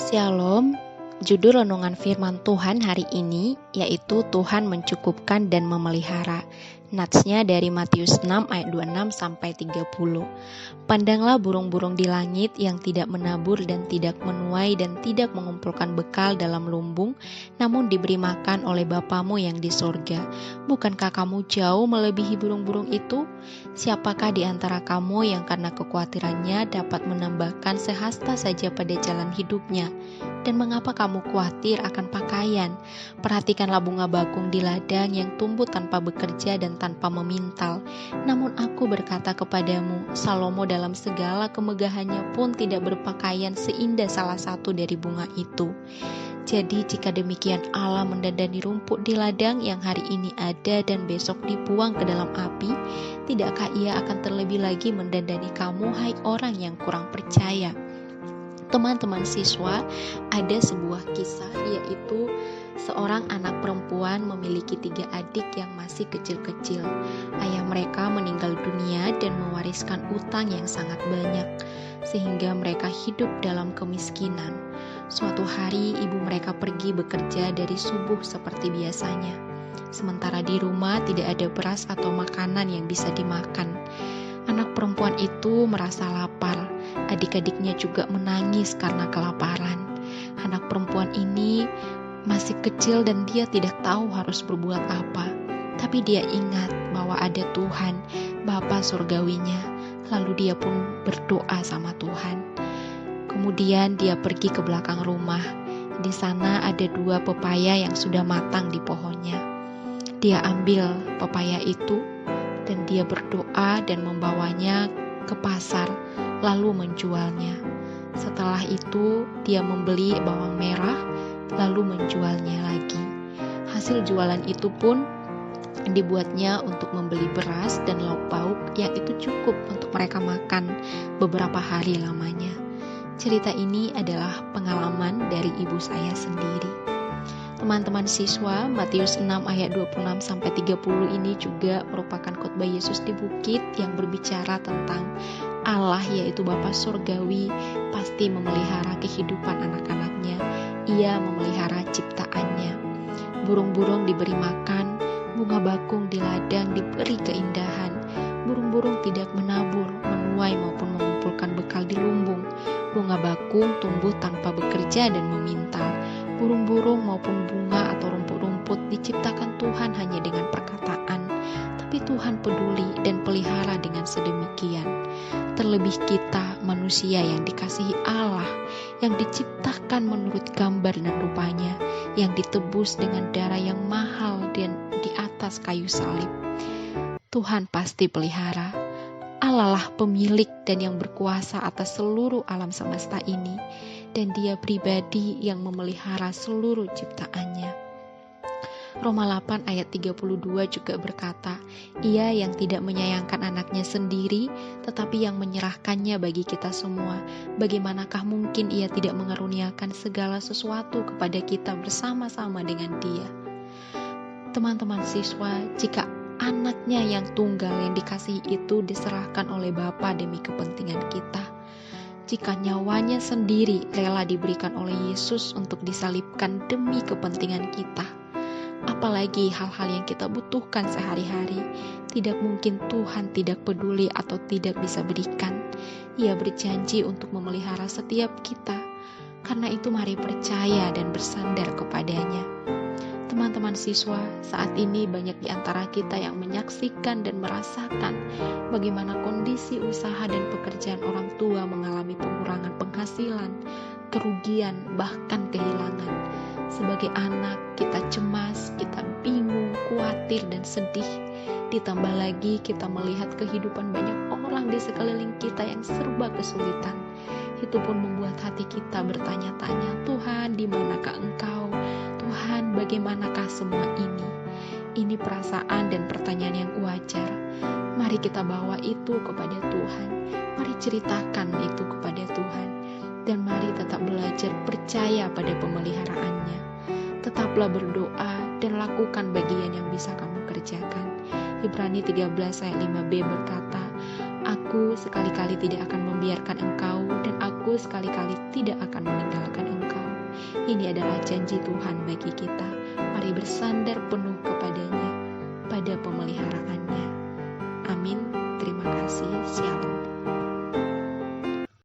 Shalom, judul renungan firman Tuhan hari ini yaitu Tuhan mencukupkan dan memelihara. Natsnya dari Matius 6 ayat 26 sampai 30. Pandanglah burung-burung di langit yang tidak menabur dan tidak menuai dan tidak mengumpulkan bekal dalam lumbung, namun diberi makan oleh Bapamu yang di sorga. Bukankah kamu jauh melebihi burung-burung itu? Siapakah di antara kamu yang karena kekhawatirannya dapat menambahkan sehasta saja pada jalan hidupnya? Dan mengapa kamu khawatir akan pakaian? Perhatikanlah bunga bakung di ladang yang tumbuh tanpa bekerja dan tanpa memintal. Namun aku berkata kepadamu, Salomo dalam segala kemegahannya pun tidak berpakaian seindah salah satu dari bunga itu. Jadi jika demikian Allah mendandani rumput di ladang yang hari ini ada dan besok dibuang ke dalam api, tidakkah Ia akan terlebih lagi mendandani kamu, hai orang yang kurang percaya? Teman-teman siswa, ada sebuah kisah yaitu seorang anak perempuan memiliki 3 adik yang masih kecil-kecil. Ayah mereka meninggal dunia dan mewariskan utang yang sangat banyak, sehingga mereka hidup dalam kemiskinan. Suatu hari ibu mereka pergi bekerja dari subuh seperti biasanya. Sementara di rumah tidak ada beras atau makanan yang bisa dimakan. Anak perempuan itu merasa lapar. Adik-adiknya juga menangis karena kelaparan. Anak perempuan ini masih kecil dan dia tidak tahu harus berbuat apa. Tapi dia ingat bahwa ada Tuhan, Bapa Surgawinya. Lalu dia pun berdoa sama Tuhan. Kemudian dia pergi ke belakang rumah. Di sana ada 2 pepaya yang sudah matang di pohonnya. Dia ambil pepaya itu dan dia berdoa dan membawanya ke pasar, lalu menjualnya. Setelah itu dia membeli bawang merah, lalu menjualnya lagi. Hasil jualan itu pun dibuatnya untuk membeli beras dan lauk pauk yang itu cukup untuk mereka makan beberapa hari lamanya. Cerita ini adalah pengalaman dari ibu saya sendiri. Teman-teman siswa, Matius 6 ayat 26 sampai 30 ini juga merupakan khotbah Yesus di bukit yang berbicara tentang Allah yaitu Bapa Surgawi pasti memelihara kehidupan anak-anaknya. Ia memelihara ciptaannya. Burung-burung diberi makan, bunga bakung di ladang diberi keindahan. Burung-burung tidak menabur, menuai maupun mengumpulkan bekal di lumbung. Bunga bakung tumbuh tanpa bekerja dan memintal. Burung-burung maupun bunga atau rumput-rumput diciptakan Tuhan hanya dengan perkataan, tapi Tuhan peduli dan pelihara dengan sedemikian. Terlebih kita manusia yang dikasihi Allah, yang diciptakan menurut gambar dan rupanya, yang ditebus dengan darah yang mahal dan di atas kayu salib. Tuhan pasti pelihara. Allah lah pemilik dan yang berkuasa atas seluruh alam semesta ini, dan Dia pribadi yang memelihara seluruh ciptaannya. Roma 8 ayat 32 juga berkata, Ia yang tidak menyayangkan anaknya sendiri, tetapi yang menyerahkannya bagi kita semua. Bagaimanakah mungkin Ia tidak mengaruniakan segala sesuatu kepada kita bersama-sama dengan Dia? Teman-teman siswa, jika anaknya yang tunggal yang dikasihi itu diserahkan oleh Bapa demi kepentingan kita, jika nyawanya sendiri rela diberikan oleh Yesus untuk disalibkan demi kepentingan kita, apalagi hal-hal yang kita butuhkan sehari-hari, tidak mungkin Tuhan tidak peduli atau tidak bisa berikan. Ia berjanji untuk memelihara setiap kita. Karena itu mari percaya dan bersandar kepadanya. Teman-teman siswa, saat ini banyak di antara kita yang menyaksikan dan merasakan bagaimana kondisi usaha dan pekerjaan orang tua mengalami pengurangan penghasilan, kerugian, bahkan kehilangan. Sebagai anak, kita cemas, kita bingung, khawatir, dan sedih. Ditambah lagi kita melihat kehidupan banyak orang di sekeliling kita yang serba kesulitan. Itu pun membuat hati kita bertanya-tanya, Tuhan, di manakah Engkau? Tuhan, bagaimanakah semua ini? Ini perasaan dan pertanyaan yang wajar. Mari kita bawa itu kepada Tuhan. Mari ceritakan itu kepada Tuhan. Dan mari tetap belajar percaya pada pemeliharaannya. Tetaplah berdoa dan lakukan bagian yang bisa kamu kerjakan. Ibrani 13 ayat 5b berkata, Aku sekali-kali tidak akan membiarkan engkau dan aku Aku sekali-kali tidak akan meninggalkan engkau. Ini adalah janji Tuhan bagi kita. Mari bersandar penuh kepadanya, pada pemeliharaannya. Amin. Terima kasih. Shalom.